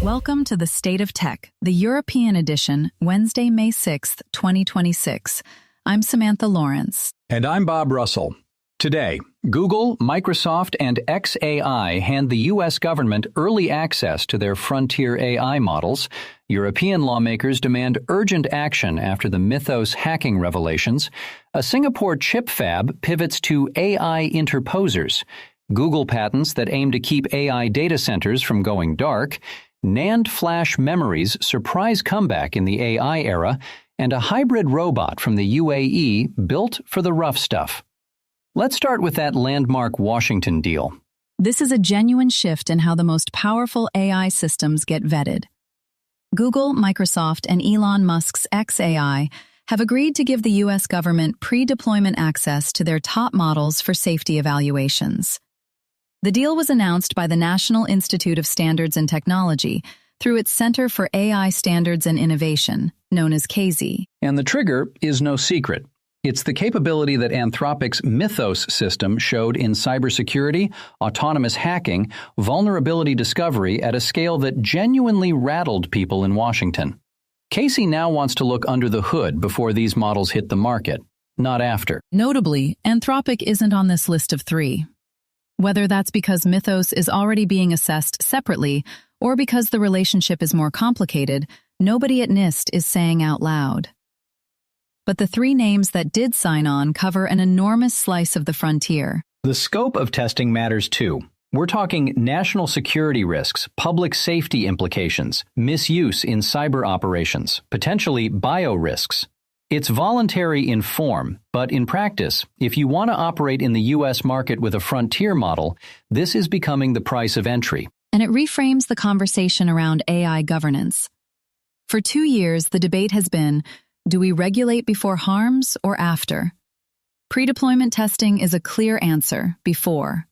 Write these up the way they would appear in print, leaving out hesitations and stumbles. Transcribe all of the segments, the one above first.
Welcome to the State of Tech, the European edition, Wednesday, May 6th, 2026. I'm Samantha Lawrence. And I'm Bob Russell. Today, Google, Microsoft, and xAI hand the U.S. government early access to their frontier AI models. European lawmakers demand urgent action after the Mythos hacking revelations. A Singapore chip fab pivots to AI interposers. Google patents that aim to keep AI data centers from going dark. NAND flash memories surprise comeback in the AI era. And a hybrid robot from the UAE built for the rough stuff. Let's start with that landmark Washington deal. This is a genuine shift in how the most powerful AI systems get vetted. Google, Microsoft, and Elon Musk's xAI have agreed to give the U.S. government pre-deployment access to their top models for safety evaluations. The deal was announced by the National Institute of Standards and Technology through its Center for AI Standards and Innovation, known as xAI. And the trigger is no secret. It's the capability that Anthropic's Mythos system showed in cybersecurity, autonomous hacking, vulnerability discovery at a scale that genuinely rattled people in Washington. xAI now wants to look under the hood before these models hit the market, not after. Notably, Anthropic isn't on this list of three. Whether that's because Mythos is already being assessed separately or because the relationship is more complicated, nobody at NIST is saying out loud. But the three names that did sign on cover an enormous slice of the frontier. The scope of testing matters too. We're talking national security risks, public safety implications, misuse in cyber operations, potentially bio risks. It's voluntary in form, but in practice, if you want to operate in the U.S. market with a frontier model, this is becoming the price of entry. And it reframes the conversation around AI governance. For 2 years, the debate has been, do we regulate before harms or after? Pre-deployment testing is a clear answer, before.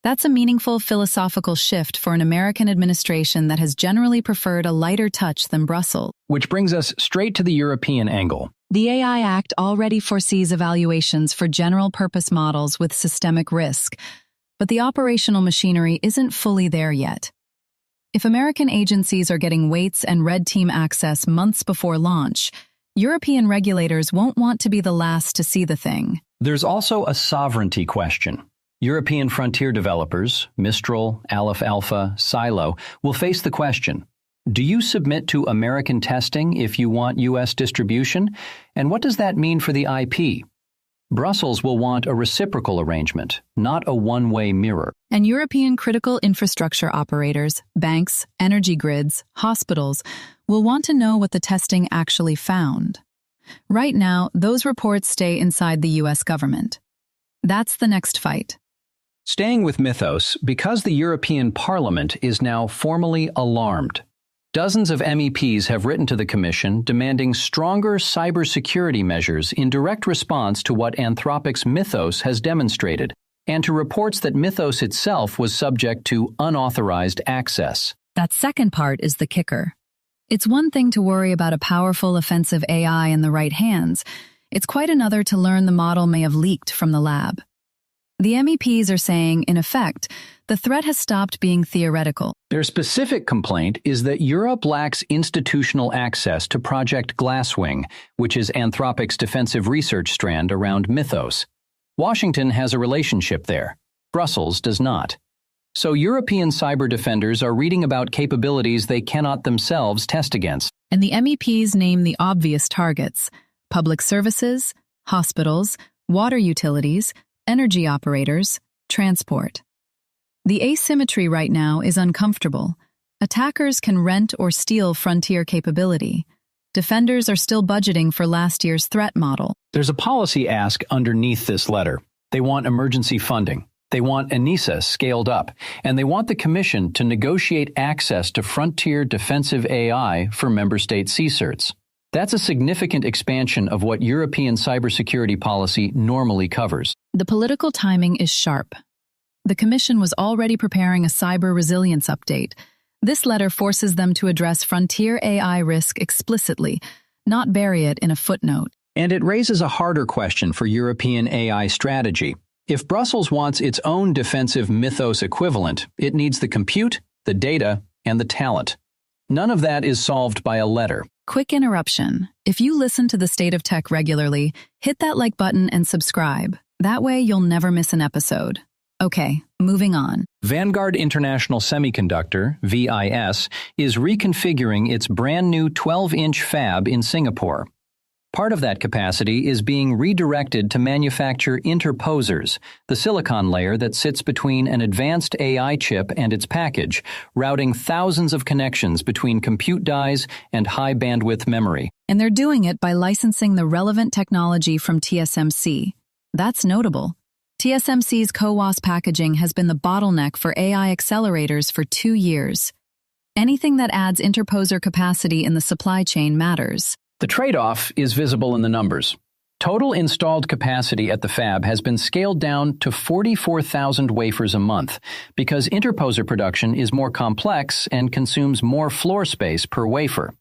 That's a meaningful philosophical shift for an American administration that has generally preferred a lighter touch than Brussels. Which brings us straight to the European angle. The AI Act already foresees evaluations for general-purpose models with systemic risk, but the operational machinery isn't fully there yet. If American agencies are getting weights and red team access months before launch, European regulators won't want to be the last to see the thing. There's also a sovereignty question. European frontier developers, Mistral, Aleph Alpha, Silo, will face the question, do you submit to American testing if you want U.S. distribution? And what does that mean for the IP? Brussels will want a reciprocal arrangement, not a one-way mirror. And European critical infrastructure operators, banks, energy grids, hospitals, will want to know what the testing actually found. Right now, those reports stay inside the U.S. government. That's the next fight. Staying with Mythos, because the European Parliament is now formally alarmed. Dozens of MEPs have written to the Commission demanding stronger cybersecurity measures in direct response to what Anthropic's Mythos has demonstrated, and to reports that Mythos itself was subject to unauthorized access. That second part is the kicker. It's one thing to worry about a powerful offensive AI in the right hands. It's quite another to learn the model may have leaked from the lab. The MEPs are saying, in effect, the threat has stopped being theoretical. Their specific complaint is that Europe lacks institutional access to Project Glasswing, which is Anthropic's defensive research strand around Mythos. Washington has a relationship there. Brussels does not. So European cyber defenders are reading about capabilities they cannot themselves test against. And the MEPs name the obvious targets: public services, hospitals, water utilities, energy operators, transport. The asymmetry right now is uncomfortable. Attackers can rent or steal frontier capability. Defenders are still budgeting for last year's threat model. There's a policy ask underneath this letter. They want emergency funding. They want ENISA scaled up. And they want the Commission to negotiate access to frontier defensive AI for member state CSIRTs. That's a significant expansion of what European cybersecurity policy normally covers. The political timing is sharp. The Commission was already preparing a cyber resilience update. This letter forces them to address frontier AI risk explicitly, not bury it in a footnote. And it raises a harder question for European AI strategy. If Brussels wants its own defensive Mythos equivalent, it needs the compute, the data, and the talent. None of that is solved by a letter. Quick interruption. If you listen to The State of Tech regularly, hit that like button and subscribe. That way you'll never miss an episode. Okay, moving on. Vanguard International Semiconductor, VIS, is reconfiguring its brand new 12-inch fab in Singapore. Part of that capacity is being redirected to manufacture interposers, the silicon layer that sits between an advanced AI chip and its package, routing thousands of connections between compute dies and high-bandwidth memory. And they're doing it by licensing the relevant technology from TSMC. That's notable. TSMC's CoWoS packaging has been the bottleneck for AI accelerators for 2 years. Anything that adds interposer capacity in the supply chain matters. The trade-off is visible in the numbers. Total installed capacity at the fab has been scaled down to 44,000 wafers a month because interposer production is more complex and consumes more floor space per wafer.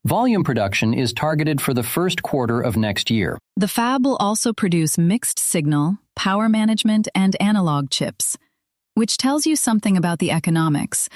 Volume production is targeted for the first quarter of next year. The fab will also produce mixed signal, power management, and analog chips, which tells you something about the economics.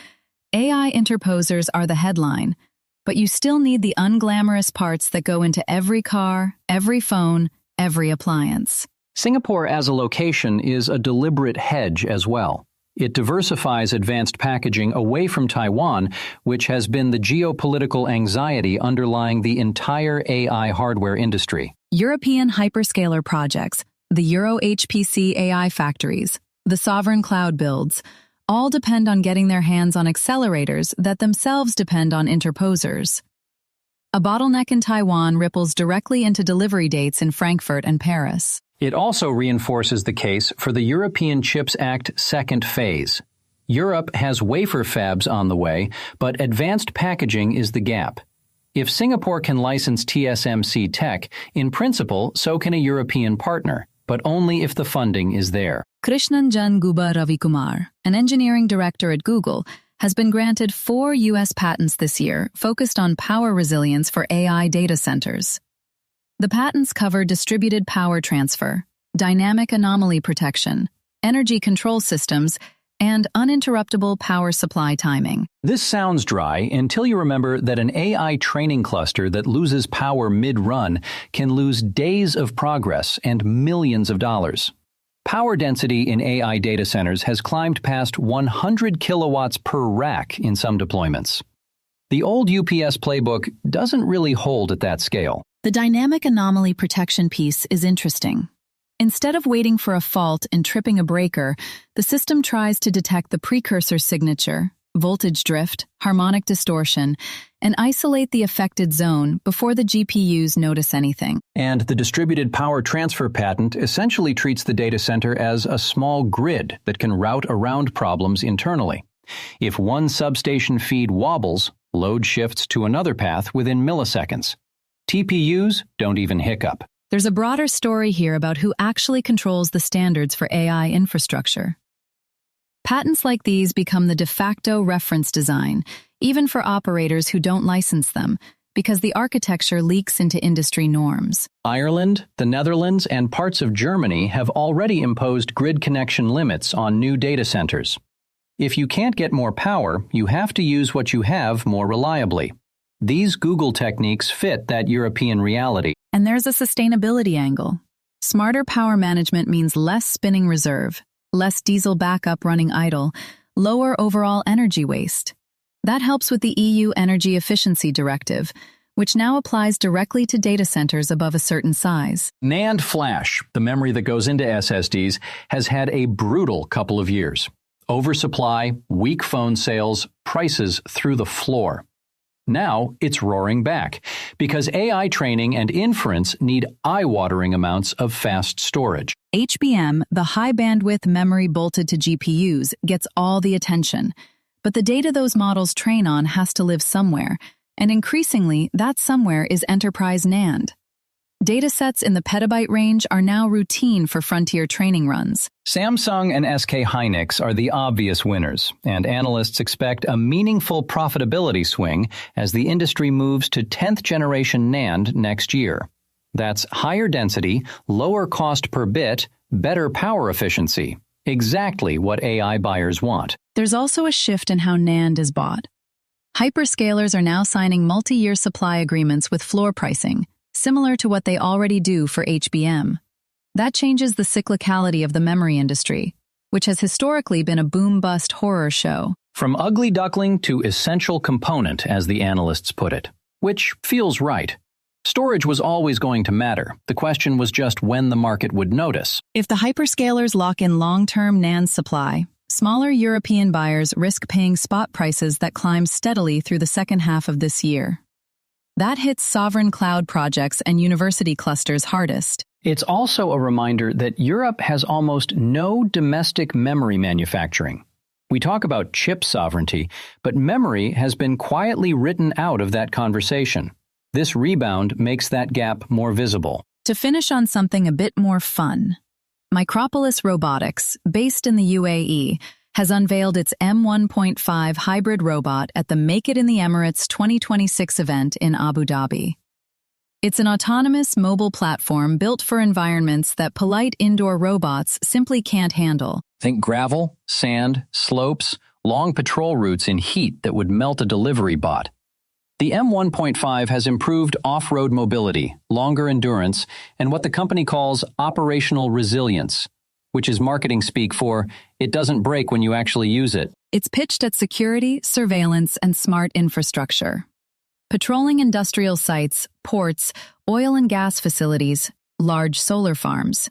AI interposers are the headline, but you still need the unglamorous parts that go into every car, every phone, every appliance. Singapore as a location is a deliberate hedge as well. It diversifies advanced packaging away from Taiwan, which has been the geopolitical anxiety underlying the entire AI hardware industry. European hyperscaler projects, the Euro HPC AI factories, the sovereign cloud builds, all depend on getting their hands on accelerators that themselves depend on interposers. A bottleneck in Taiwan ripples directly into delivery dates in Frankfurt and Paris. It also reinforces the case for the European Chips Act second phase. Europe has wafer fabs on the way, but advanced packaging is the gap. If Singapore can license TSMC tech, in principle, so can a European partner, but only if the funding is there. Krishnanjan Gubba Ravikumar, an engineering director at Google, has been granted 4 U.S. patents this year focused on power resilience for AI data centers. The patents cover distributed power transfer, dynamic anomaly protection, energy control systems, and uninterruptible power supply timing. This sounds dry until you remember that an AI training cluster that loses power mid-run can lose days of progress and millions of dollars. Power density in AI data centers has climbed past 100 kilowatts per rack in some deployments. The old UPS playbook doesn't really hold at that scale. The dynamic anomaly protection piece is interesting. Instead of waiting for a fault and tripping a breaker, the system tries to detect the precursor signature, voltage drift, harmonic distortion, and isolate the affected zone before the GPUs notice anything. And the distributed power transfer patent essentially treats the data center as a small grid that can route around problems internally. If one substation feed wobbles, load shifts to another path within milliseconds. TPUs don't even hiccup. There's a broader story here about who actually controls the standards for AI infrastructure. Patents like these become the de facto reference design, even for operators who don't license them, because the architecture leaks into industry norms. Ireland, the Netherlands, and parts of Germany have already imposed grid connection limits on new data centers. If you can't get more power, you have to use what you have more reliably. These Google techniques fit that European reality. And there's a sustainability angle. Smarter power management means less spinning reserve, less diesel backup running idle, lower overall energy waste. That helps with the EU Energy Efficiency Directive, which now applies directly to data centers above a certain size. NAND flash, the memory that goes into SSDs, has had a brutal couple of years. Oversupply, weak phone sales, prices through the floor. Now it's roaring back because AI training and inference need eye-watering amounts of fast storage. HBM, the high-bandwidth memory bolted to GPUs, gets all the attention. But the data those models train on has to live somewhere, and increasingly, that somewhere is enterprise NAND. Datasets in the petabyte range are now routine for frontier training runs. Samsung and SK Hynix are the obvious winners, and analysts expect a meaningful profitability swing as the industry moves to 10th generation NAND next year. That's higher density, lower cost per bit, better power efficiency, exactly what AI buyers want. There's also a shift in how NAND is bought. Hyperscalers are now signing multi-year supply agreements with floor pricing, similar to what they already do for HBM. That changes the cyclicality of the memory industry, which has historically been a boom-bust horror show. From ugly duckling to essential component, as the analysts put it, which feels right. Storage was always going to matter. The question was just when the market would notice. If the hyperscalers lock in long-term NAND supply, smaller European buyers risk paying spot prices that climb steadily through the second half of this year. That hits sovereign cloud projects and university clusters hardest. It's also a reminder that Europe has almost no domestic memory manufacturing. We talk about chip sovereignty, but memory has been quietly written out of that conversation. This rebound makes that gap more visible. To finish on something a bit more fun, Micropolis Robotics, based in the UAE, has unveiled its M1.5 hybrid robot at the Make It in the Emirates 2026 event in Abu Dhabi. It's an autonomous mobile platform built for environments that polite indoor robots simply can't handle. Think gravel, sand, slopes, long patrol routes in heat that would melt a delivery bot. The M1.5 has improved off-road mobility, longer endurance, and what the company calls operational resilience, which is marketing speak for it doesn't break when you actually use it. It's pitched at security, surveillance, and smart infrastructure. Patrolling industrial sites, ports, oil and gas facilities, large solar farms.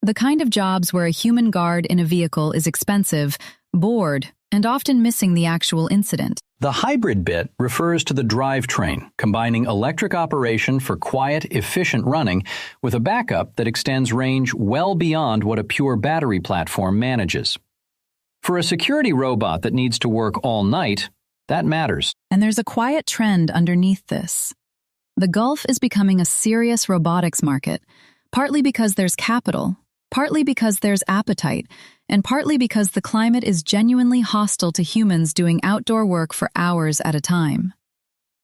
The kind of jobs where a human guard in a vehicle is expensive, bored, and often missing the actual incident. The hybrid bit refers to the drivetrain, combining electric operation for quiet, efficient running with a backup that extends range well beyond what a pure battery platform manages. For a security robot that needs to work all night, that matters. And there's a quiet trend underneath this. The Gulf is becoming a serious robotics market, partly because there's capital, partly because there's appetite, and partly because the climate is genuinely hostile to humans doing outdoor work for hours at a time.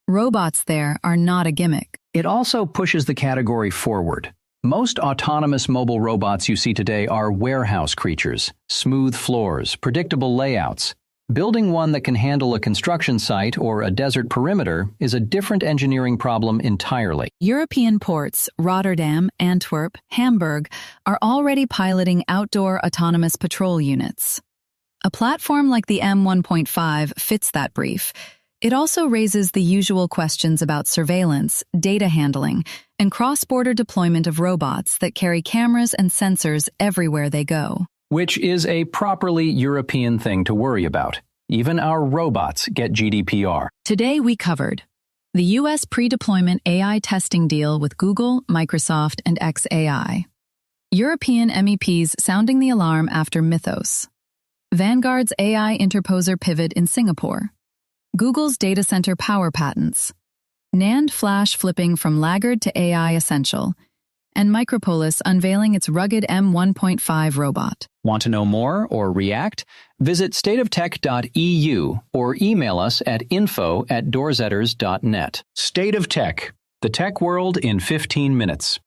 Robots there are not a gimmick. It also pushes the category forward. Most autonomous mobile robots you see today are warehouse creatures, smooth floors, predictable layouts. Building one that can handle a construction site or a desert perimeter is a different engineering problem entirely. European ports, Rotterdam, Antwerp, Hamburg, are already piloting outdoor autonomous patrol units. A platform like the M1.5 fits that brief. It also raises the usual questions about surveillance, data handling, and cross-border deployment of robots that carry cameras and sensors everywhere they go. Which is a properly European thing to worry about. Even our robots get GDPR. Today we covered the U.S. pre-deployment AI testing deal with Google, Microsoft, and xAI. European MEPs sounding the alarm after Mythos. Vanguard's AI interposer pivot in Singapore. Google's data center power patents. NAND flash flipping from laggard to AI essential. And Micropolis unveiling its rugged M1.5 robot. Want to know more or react? Visit stateoftech.eu or email us at info@doorzetters.net. State of Tech, the tech world in 15 minutes.